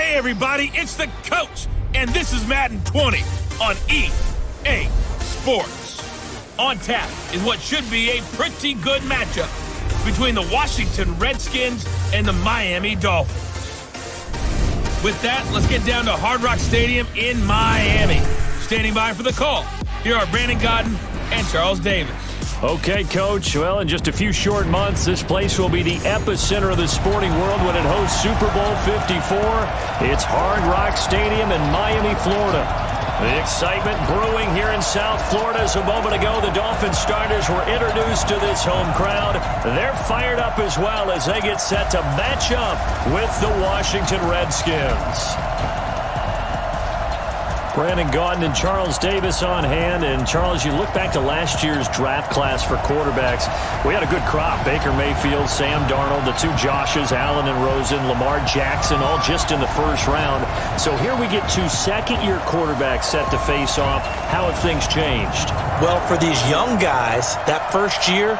Hey everybody, it's the coach, and this is Madden 20 on EA Sports. On tap is what should be a pretty good matchup between the Washington Redskins and the Miami Dolphins. With that, let's get down to Hard Rock Stadium in Miami. Standing by for the call, here are Brandon Godden and Charles Davis. Okay, Coach. Well, in just a few short months, this place will be the epicenter of the sporting world when it hosts Super Bowl 54. It's Hard Rock Stadium in Miami, Florida. The excitement brewing here in South Florida. As a moment ago, the Dolphins starters were introduced to this home crowd. They're fired up as well as they get set to match up with the Washington Redskins. Brandon Gaudin and Charles Davis on hand. And, Charles, you look back to last year's draft class for quarterbacks. We had a good crop. Baker Mayfield, Sam Darnold, the two Joshes, Allen and Rosen, Lamar Jackson, all just in the first round. So here we get two second-year quarterbacks set to face off. How have things changed? Well, for these young guys, that first year,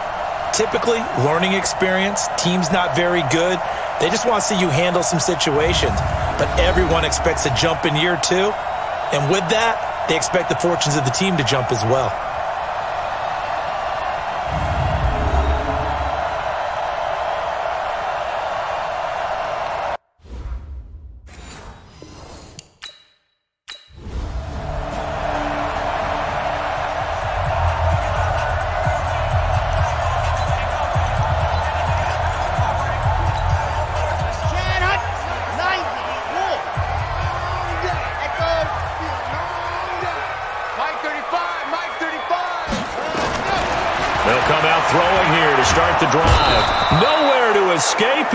typically learning experience, team's not very good. They just want to see you handle some situations. But everyone expects a jump in year two. And with that, they expect the fortunes of the team to jump as well.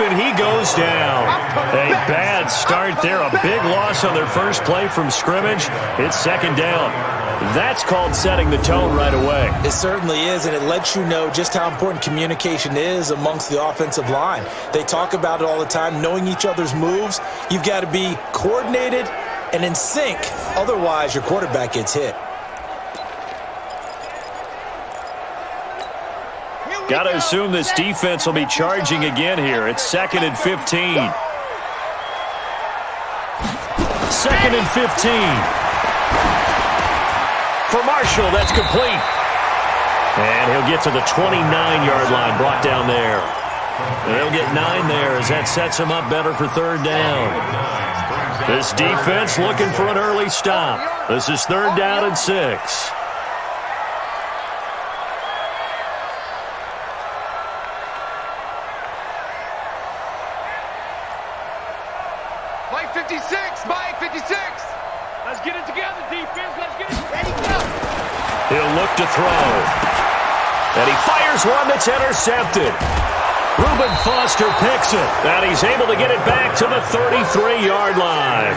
And he goes down. A bad start there. A big loss on their first play from scrimmage. It's second down. That's called setting the tone right away. It certainly is, and it lets you know just how important communication is amongst the offensive line. They talk about it all the time, knowing each other's moves. You've got to be coordinated and in sync. Otherwise, your quarterback gets hit. Got to assume this defense will be charging again here. It's 2nd and 15. 2nd and 15. For Marshall, that's complete. And he'll get to the 29-yard line, brought down there. They'll get 9 there as that sets him up better for third down. This defense looking for an early stop. This is 3rd down and 6. He'll look to throw. And he fires one that's intercepted. Reuben Foster picks it. And he's able to get it back to the 33-yard line.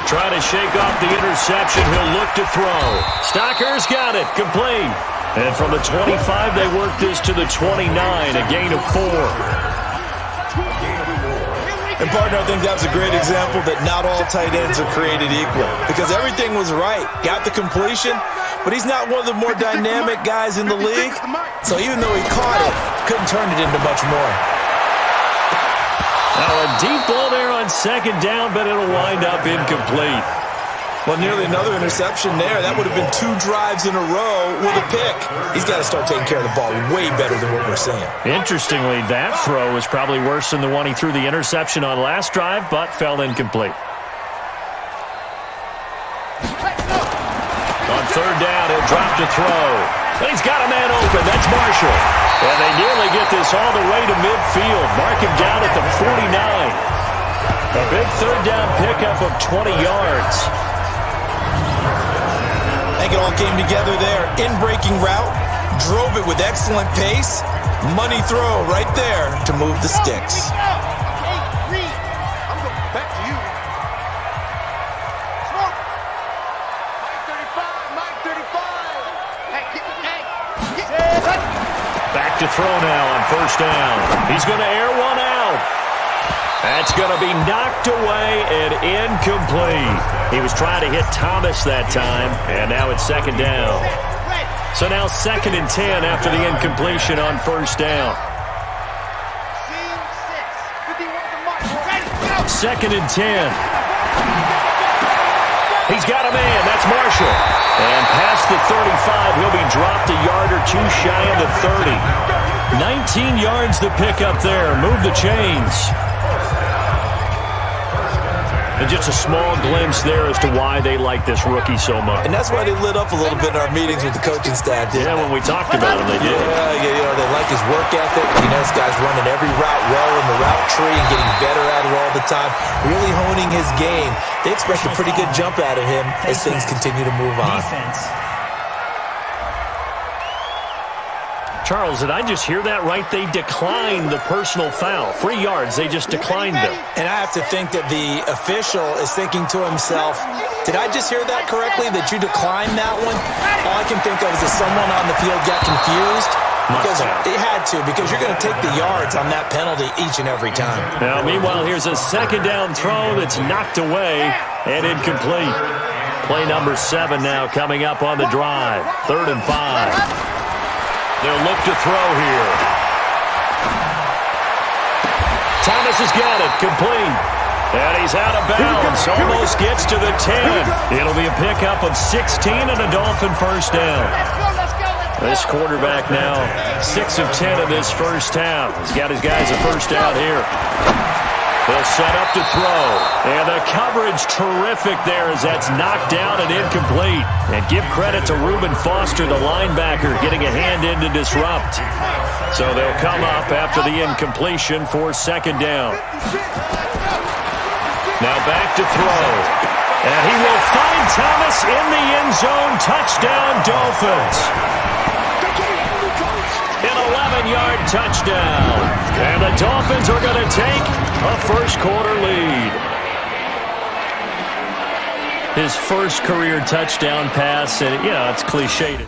Trying to shake off the interception. He'll look to throw. Stocker's got it. Complete. And from the 25, they work this to the 29, a gain of 4. And, partner, I think that was a great example that not all tight ends are created equal. Because everything was right. Got the completion, but he's not one of the more dynamic guys in the league. So even though he caught it, couldn't turn it into much more. Now a deep ball there on second down, but it'll wind up incomplete. Well, nearly another interception there. That would have been 2 drives in a row with a pick. He's got to start taking care of the ball way better than what we're seeing. Interestingly, that throw was probably worse than the one he threw the interception on last drive, but fell incomplete. On third down, he'll drop to throw. And he's got a man open. That's Marshall. And they nearly get this all the way to midfield. Mark him down at the 49. A big third down pickup of 20 yards. I think it all came together there. In-breaking route, drove it with excellent pace. Money throw right there to move the sticks. to throw now on first down. He's going to air one out. That's going to be knocked away and incomplete. He was trying to hit Thomas that time, and now it's second down. So now 2nd and 10 after the incompletion on first down. 2nd and 10. He's got a man. That's Marshall. And past the 35, he'll be dropped a yard or two shy of the 30. 19 yards to pick up there. Move the chains. And just a small glimpse there as to why they like this rookie so much. And that's why they lit up a little bit in our meetings with the coaching staff, didn't they? When we talked about him, they did. Yeah, they like his work ethic. This guy's running every route well in the route tree and getting better at it all the time, really honing his game. They expect a pretty good jump out of him as things continue to move on. Charles, did I just hear that right? They declined the personal foul. 3 yards, they just declined them. And I have to think that the official is thinking to himself, did I just hear that correctly, that you declined that one? All I can think of is that someone on the field got confused. Because it had to, because you're going to take the yards on that penalty each and every time. Now, meanwhile, here's a second down throw that's knocked away and incomplete. Play number 7 now coming up on the drive. 3rd and 5. They'll look to throw here. Thomas has got it. Complete. And he's out of bounds. Almost gets to the 10. It'll be a pickup of 16 and a Dolphin first down. This quarterback now 6 of 10 in this first half. He's got his guys a first down here. They'll set up to throw. And the coverage terrific there as that's knocked down and incomplete. And give credit to Reuben Foster, the linebacker, getting a hand in to disrupt. So they'll come up after the incompletion for second down. Now back to throw. And he will find Thomas in the end zone. Touchdown, Dolphins. An 11-yard touchdown. And the Dolphins are going to take a first-quarter lead. His first career touchdown pass, and, it's cliched.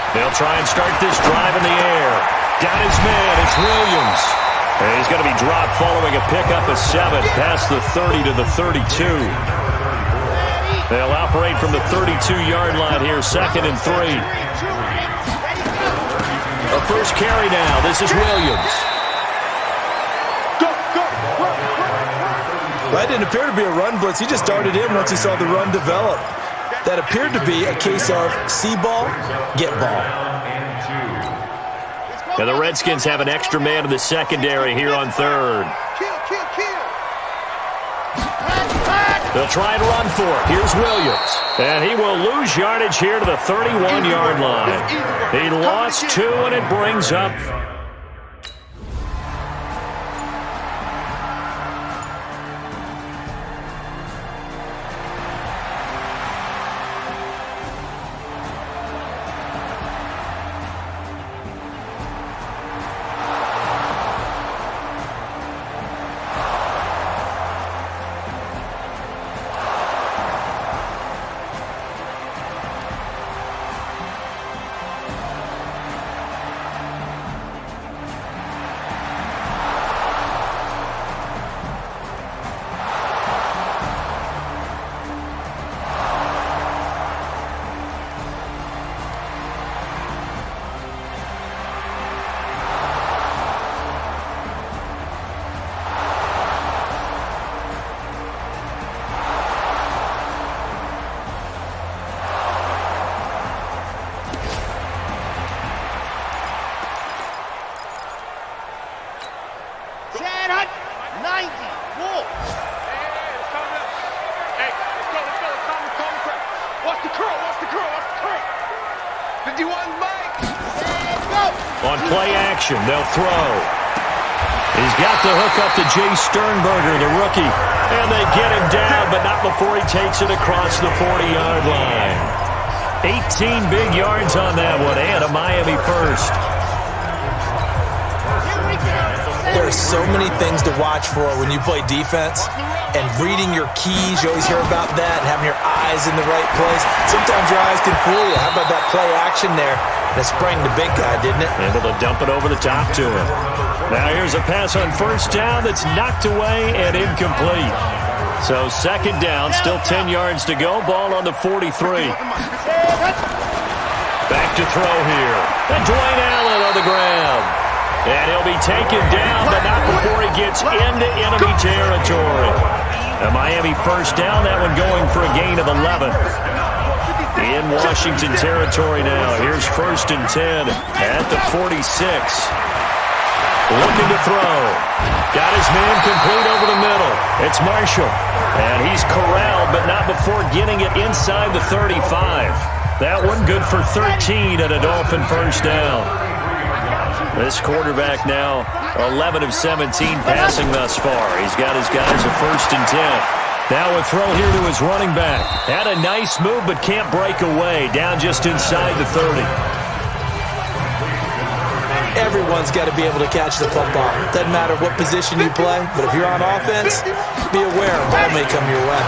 They'll try and start this drive in the air. Got his man. It's Williams. And he's going to be dropped following a pickup of 7 past the 30 to the 32. They'll operate from the 32-yard line here, 2nd and 3. A first carry now. This is Williams. That didn't appear to be a run blitz. He just darted in once he saw the run develop. That appeared to be a case of see ball, get ball. And the Redskins have an extra man in the secondary here on 3rd. They'll try and run for it. Here's Williams. And he will lose yardage here to the 31-yard line. He lost 2, and it brings up 90. Whoa. Hey, let's go. Watch the curl. 51 Mike. On play action, they'll throw. He's got the hook up to Jay Sternberger, the rookie. And they get him down, but not before he takes it across the 40-yard line. 18 big yards on that one, and a Miami first. There are so many things to watch for when you play defense, and reading your keys, you always hear about that, and having your eyes in the right place. Sometimes your eyes can fool you. How about that play action there? That sprang the big guy, didn't it? Able to dump it over the top to him. Now here's a pass on first down that's knocked away and incomplete. So second down, still 10 yards to go. Ball on the 43. Back to throw here. And Dwayne Allen on the ground. And he'll be taken down, but not before he gets into enemy territory. A Miami first down, that one going for a gain of 11. In Washington territory now. Here's first and 10 at the 46. Looking to throw. Got his man complete over the middle. It's Marshall. And he's corralled, but not before getting it inside the 35. That one good for 13 at a Dolphin first down. This quarterback now 11 of 17 passing thus far. He's got his guys a first and 10. Now a throw here to his running back. Had a nice move but can't break away. Down just inside the 30. Everyone's got to be able to catch the football. Doesn't matter what position you play, but if you're on offense, be aware a ball may come your way.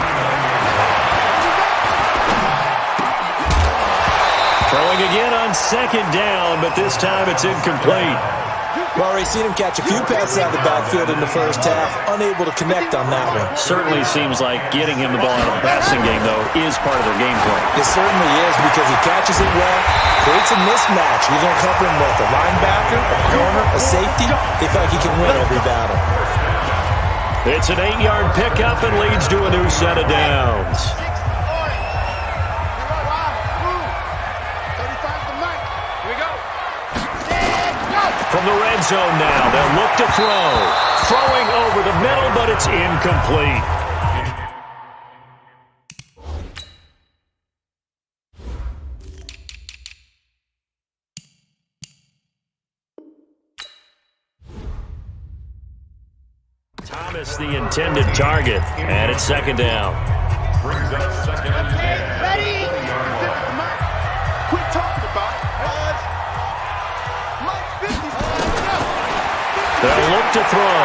Throwing again on second down, but this time it's incomplete. We've already seen him catch a few passes out of the backfield in the first half. Unable to connect on that one. Certainly seems like getting him the ball out of the passing game, though, is part of their game plan. It certainly is because he catches it well, creates a mismatch. You're going to cover him with a linebacker, a corner, a safety. They feel like he can win every battle. It's an 8-yard pickup and leads to a new set of downs. From the red zone now, they'll look to throw. Throwing over the middle, but it's incomplete. Thomas, the intended target, and it's second down. Brings up second and 10. Ready? Quit talking about it. They'll look to throw.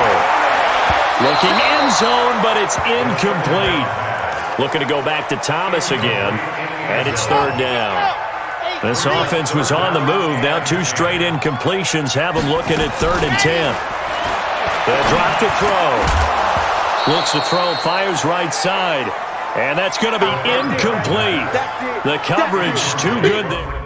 Looking end zone, but it's incomplete. Looking to go back to Thomas again, and it's third down. This offense was on the move. Now 2 straight incompletions have them looking at third and 10. They'll drop to throw. Looks to throw, fires right side. And that's going to be incomplete. The coverage too good there.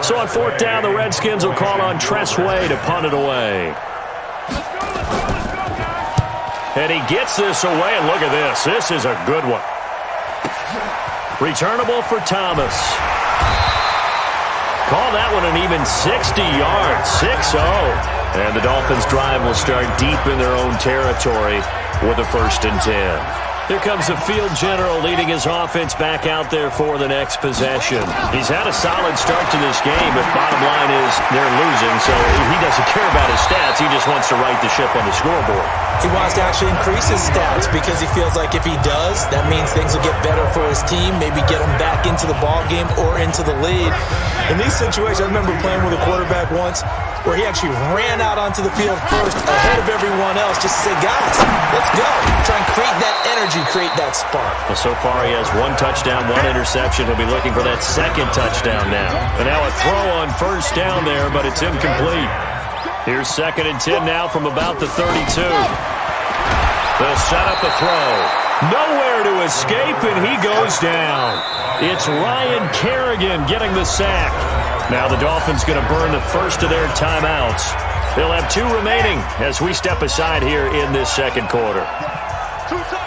So on fourth down, the Redskins will call on Tress Way to punt it away. And he gets this away, and look at this. This is a good one. Returnable for Thomas. Call that one an even 60 yards, 6-0. And the Dolphins' drive will start deep in their own territory with a first and 10. Here comes the field general leading his offense back out there for the next possession. He's had a solid start to this game, but bottom line is they're losing, so he doesn't care about his stats. He just wants to right the ship on the scoreboard. He wants to actually increase his stats because he feels like if he does, that means things will get better for his team, maybe get him back into the ball game or into the lead. In these situations, I remember playing with a quarterback once where he actually ran out onto the field first ahead of everyone else just to say, guys, let's go. Try and create that energy, create that spark. Well, so far he has 1 touchdown, 1 interception. He'll be looking for that second touchdown now. And now a throw on first down there, but it's incomplete. Here's second and 10 now from about the 32. They'll set up a throw. Nowhere to escape, and he goes down. It's Ryan Kerrigan getting the sack. Now the Dolphins going to burn the first of their timeouts. They'll have 2 remaining as we step aside here in this second quarter. 2 times.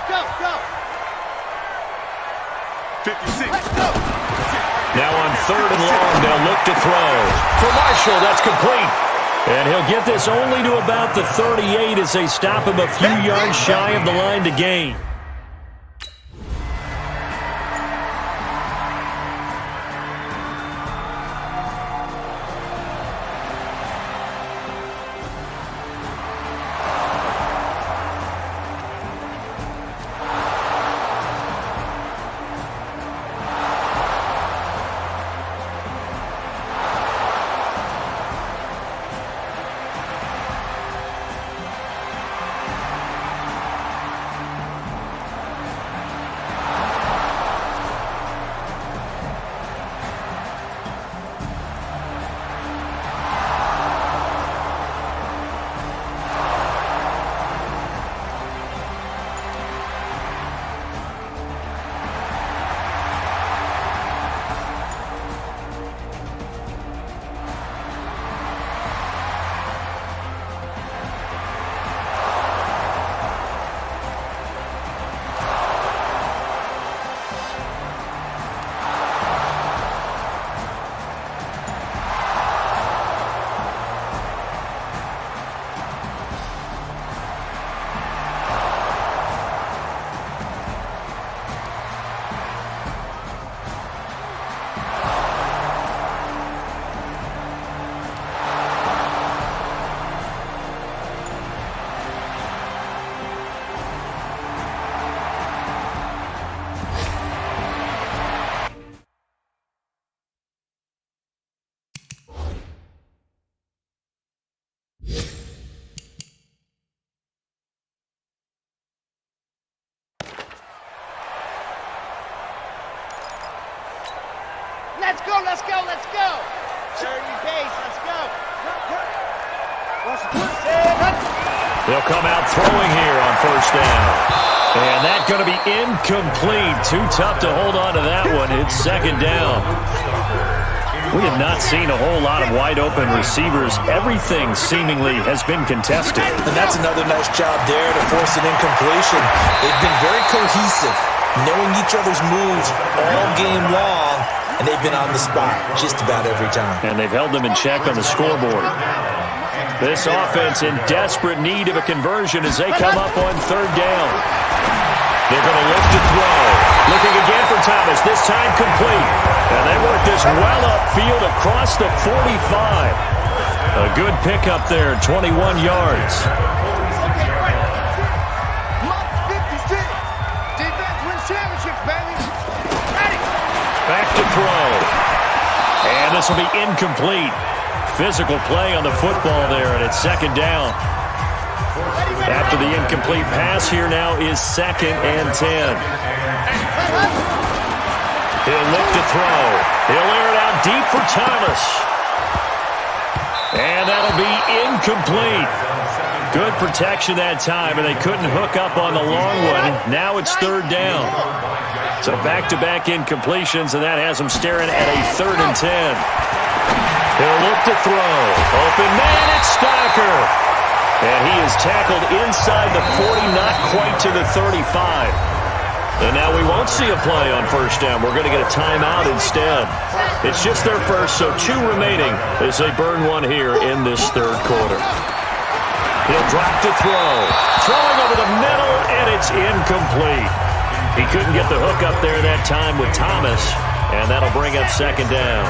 Go. 56. Let's go. Now on 3rd and long, they'll look to throw. For Marshall, that's complete. And he'll get this only to about the 38 as they stop him a few yards shy of the line to gain. Let's go. Dirty base, let's go. They'll come out throwing here on 1st down. And that's going to be incomplete. Too tough to hold on to that one. It's 2nd down. We have not seen a whole lot of wide-open receivers. Everything seemingly has been contested. And that's another nice job there to force an incompletion. They've been very cohesive, knowing each other's moves all game long. And they've been on the spot just about every time. And they've held them in check on the scoreboard. This offense in desperate need of a conversion as they come up on 3rd down. They're going to look to throw. Looking again for Thomas, this time complete. And they work this well upfield across the 45. A good pickup there, 21 yards. Defense wins championships, baby. Back to throw. And this will be incomplete. Physical play on the football there, and it's 2nd down. After the incomplete pass, here now is 2nd and 10. He'll look to throw. He'll air it out deep for Thomas. And that'll be incomplete. Good protection that time, and they couldn't hook up on the long one. Now it's 3rd down. So back-to-back incompletions, and that has them staring at a 3rd and 10. He'll look to throw. Open man, it's Stocker. And he is tackled inside the 40, not quite to the 35. And now we won't see a play on 1st down. We're going to get a timeout instead. It's just their first, so 2 remaining as they burn one here in this 3rd quarter. He'll drop to throw. Throwing over the middle, and it's incomplete. He couldn't get the hook up there that time with Thomas, and that'll bring up 2nd down.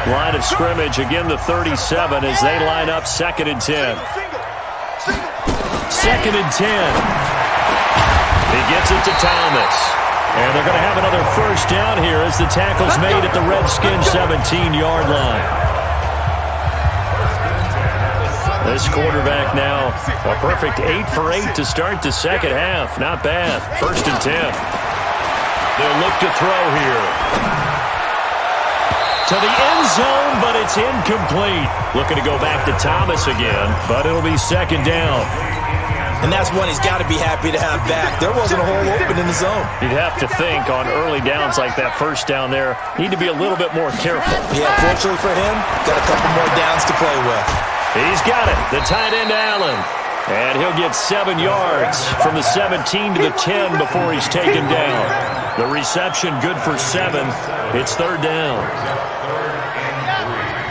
Line of scrimmage, again the 37 as they line up 2nd and 10. 2nd and 10. He gets it to Thomas. And they're going to have another 1st down here as the tackle's made at the Redskins 17-yard line. This quarterback now, a perfect 8 for 8 to start the 2nd half. Not bad. 1st and 10. They'll look to throw here. To the end zone, but it's incomplete. Looking to go back to Thomas again, but it'll be 2nd down. and that's one he's got to be happy to have back. There wasn't a hole open in the zone. You'd have to think on early downs like that first down there, need to be a little bit more careful. Yeah, fortunately for him, got a couple more downs to play with. He's got it. The tight end, Allen. And he'll get 7 yards from the 17 to the 10 before he's taken down. The reception good for 7. It's third down.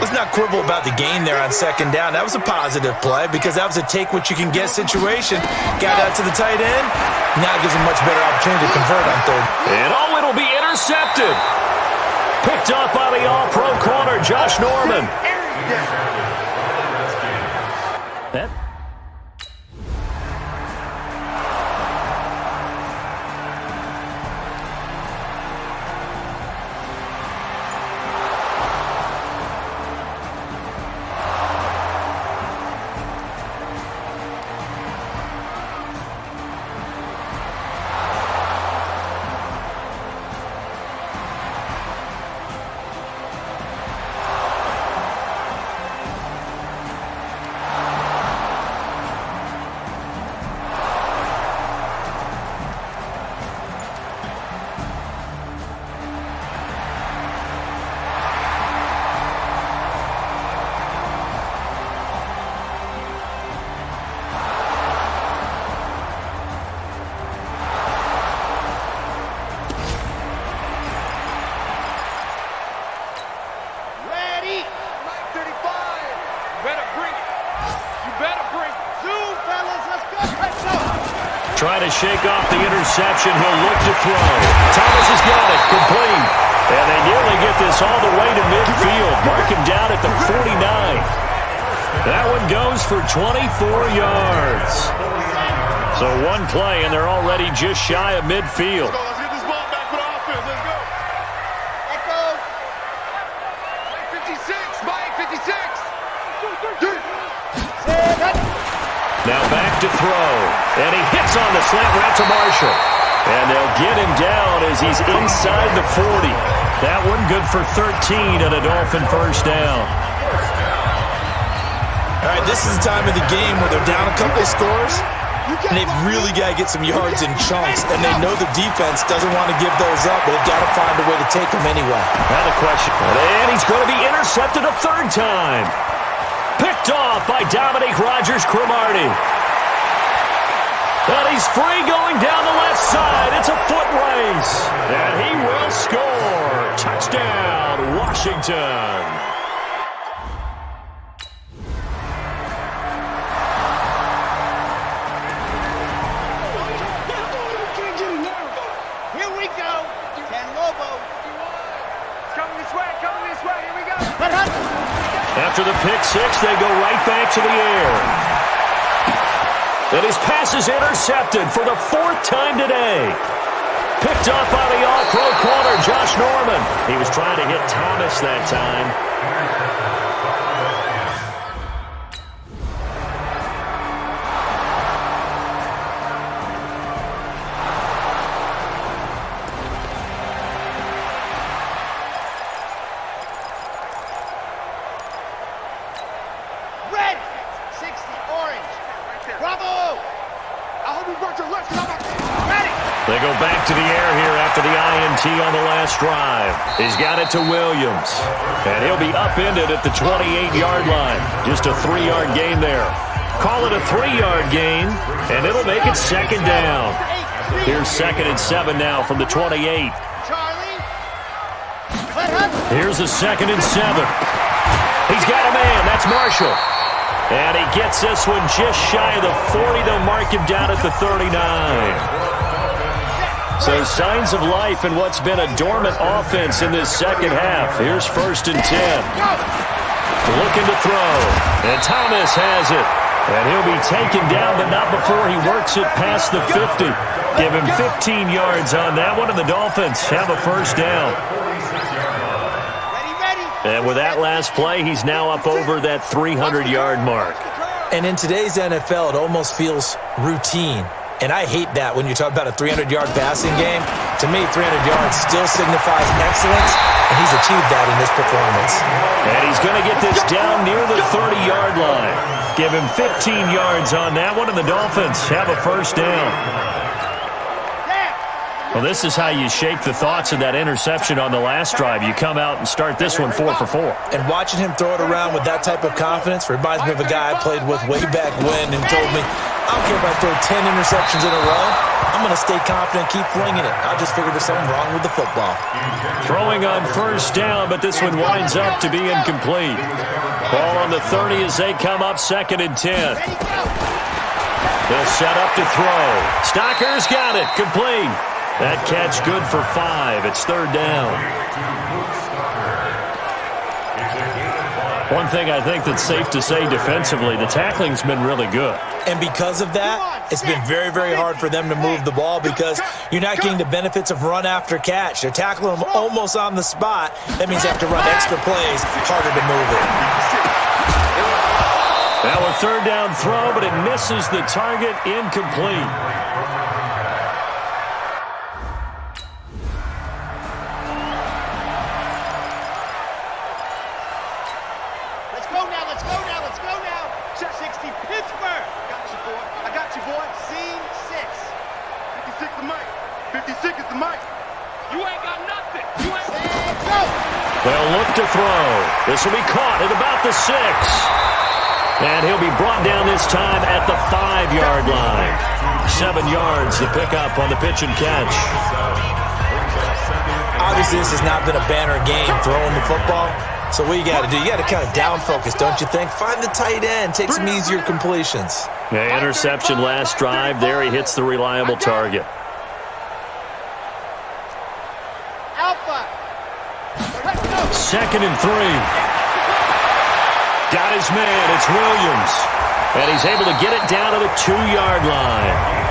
Let's not quibble about the gain there on second down. That was a positive play because that was a take-what-you-can-get situation. Got out to the tight end. Now gives him much better opportunity to convert on third. And it'll be intercepted. Picked up by the all-pro corner, Josh Norman. That trying to shake off the interception. He'll look to throw. Thomas has got it. Complete. And they nearly get this all the way to midfield. Mark him down at the 49. That one goes for 24 yards. So one play, and they're already just shy of midfield. Let's get this ball back for the offense. Let's go. Echo. 56. Mike, 56. Now back to throw. And he hits on the slant route to Marshall. And they'll get him down as he's inside the 40. That one good for 13 and a Dolphin first down. All right, this is the time of the game where they're down a couple of scores, and they've really got to get some yards in chunks, and they know the defense doesn't want to give those up, but they've got to find a way to take them anyway. Now the question, and he's going to be intercepted a third time. Picked off by Dominique Rodgers-Cromartie. And he's free going down the left side. It's a foot race. And he will score. Touchdown, Washington. Here we go. Ken Lobo. Coming this way. Here we go. After the pick six, they go right back to the air. And his pass is intercepted for the 4th time today. Picked up by the all-pro corner, Josh Norman. He was trying to hit Thomas that time. Red. 60. Orange. Bravo. I hope you brought your left. Ready. They go back to the air here after the INT on the last drive. He's got it to Williams. And he'll be upended at the 28-yard line. Just a 3-yard gain there. Call it a 3-yard gain, and it'll make it second down. Here's 2nd and 7 now from the 28. Charlie. Here's the 2nd and 7. He's got a man. That's Marshall. And he gets this one just shy of the 40. They'll mark him down at the 39. So signs of life in what's been a dormant offense in this second half. Here's 1st and 10. Looking to throw. And Thomas has it. And he'll be taken down, but not before he works it past the 50. Give him 15 yards on that one, and the Dolphins have a first down. And with that last play, he's now up over that 300-yard mark. And in today's NFL, it almost feels routine. And I hate that when you talk about a 300-yard passing game. To me, 300 yards still signifies excellence, and he's achieved that in this performance. And he's going to get this down near the 30-yard line. Give him 15 yards on that one, and the Dolphins have a first down. Well, this is how you shake the thoughts of that interception on the last drive. You come out and start this one 4 for 4. And watching him throw it around with that type of confidence reminds me of a guy I played with way back when and told me, I don't care if I throw 10 interceptions in a row. I'm going to stay confident, keep flinging it. I just figured there's something wrong with the football. Throwing on first down, but this one winds up to be incomplete. Ball on the 30 as they come up 2nd and 10. They'll set up to throw. Stocker's got it. Complete. That catch good for 5. It's 3rd down. One thing I think that's safe to say defensively, the tackling's been really good. And because of that, it's been very, very hard for them to move the ball because you're not getting the benefits of run after catch. They're tackling them almost on the spot. That means they have to run extra plays, harder to move it. Now a 3rd down throw, but it misses the target, incomplete. They'll look to throw. This will be caught at about the 6. And he'll be brought down this time at the 5-yard line. 7 yards to pick up on the pitch and catch. Obviously, this has not been a banner game throwing the football. So what you got to do, you got to kind of down focus, don't you think? Find the tight end, take some easier completions. Yeah, interception last drive. There he hits the reliable target. Alpha. 2nd and 3. Got his man. It's Williams. And he's able to get it down to the 2-yard line.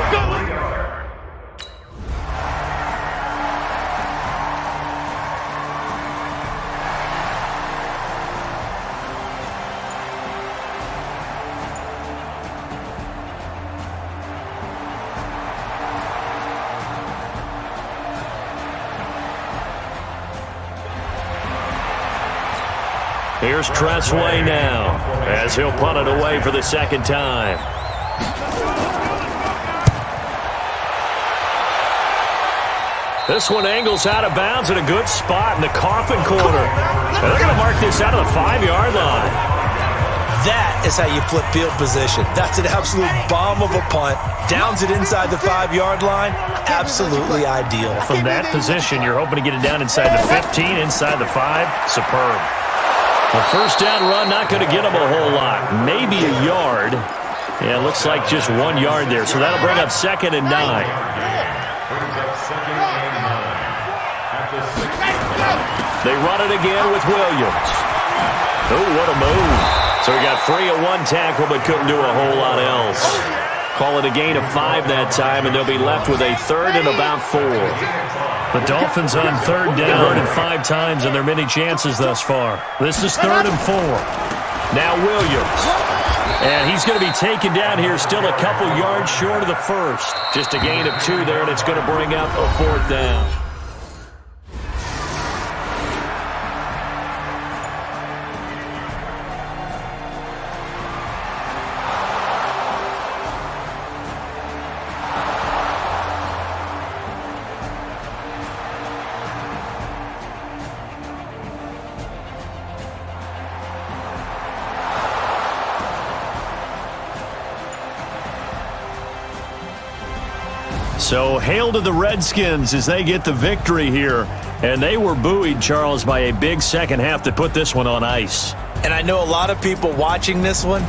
Here's Tressway now as he'll punt it away for the 2nd time. This one angles out of bounds at a good spot in the coffin corner. And they're going to mark this out of the 5-yard line. That is how you flip field position. That's an absolute bomb of a punt. Downs it inside the 5-yard line. Absolutely ideal. From that position, you're hoping to get it down inside the 15, inside the 5. Superb. A first down run, not going to get him a whole lot. Maybe a yard. Yeah, it looks like just 1 yard there. So that'll bring up 2nd and 9. They run it again with Williams. Oh, what a move. So he got free of 1 tackle but couldn't do a whole lot else. Call it a gain of 5 that time, and they'll be left with a 3rd and about 4. The Dolphins on 3rd down. Converted 5 times in their many chances thus far. This is 3rd and 4. Now Williams. And he's going to be taken down here still a couple yards short of the 1st. Just a gain of 2 there, and it's going to bring up a 4th down. So hail to the Redskins as they get the victory here. And they were buoyed, Charles, by a big second half to put this one on ice. And I know a lot of people watching this one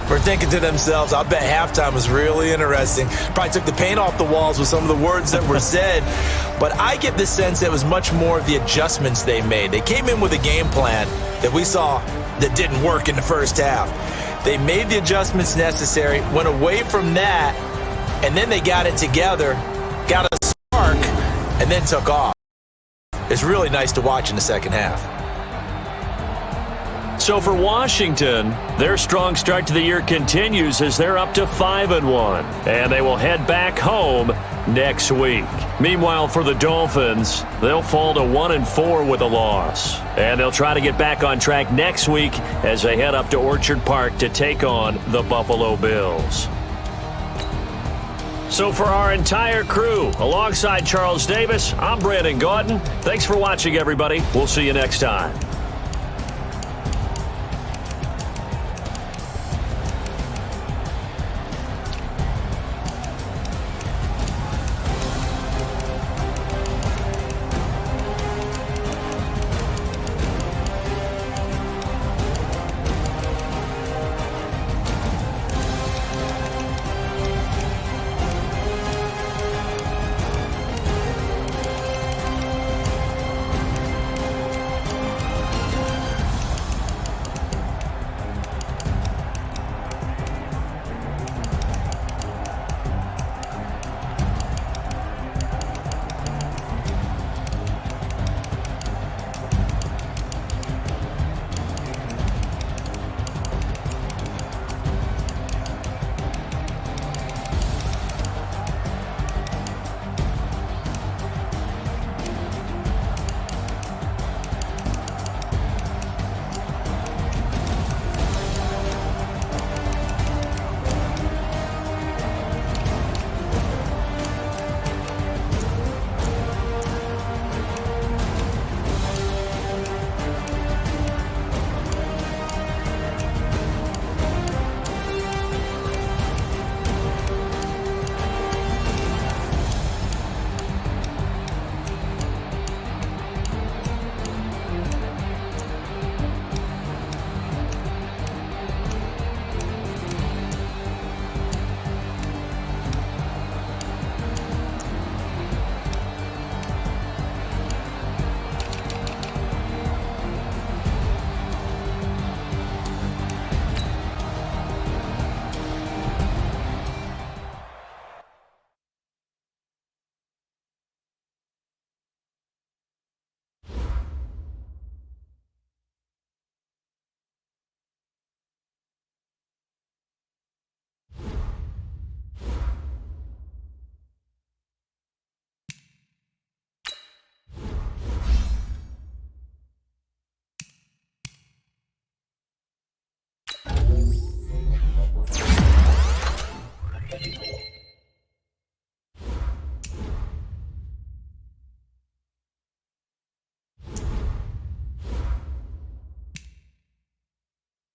were thinking to themselves, I bet halftime was really interesting. Probably took the paint off the walls with some of the words that were said. But I get the sense that it was much more of the adjustments they made. They came in with a game plan that we saw that didn't work in the first half. They made the adjustments necessary, went away from that, and then they got it together, got a spark, and then took off. It's really nice to watch in the second half. So for Washington, their strong start to the year continues as they're up to 5-1. And they will head back home next week. Meanwhile, for the Dolphins, they'll fall to 1-4 with a loss. And they'll try to get back on track next week as they head up to Orchard Park to take on the Buffalo Bills. So for our entire crew, alongside Charles Davis, I'm Brandon Gaudin. Thanks for watching, everybody. We'll see you next time.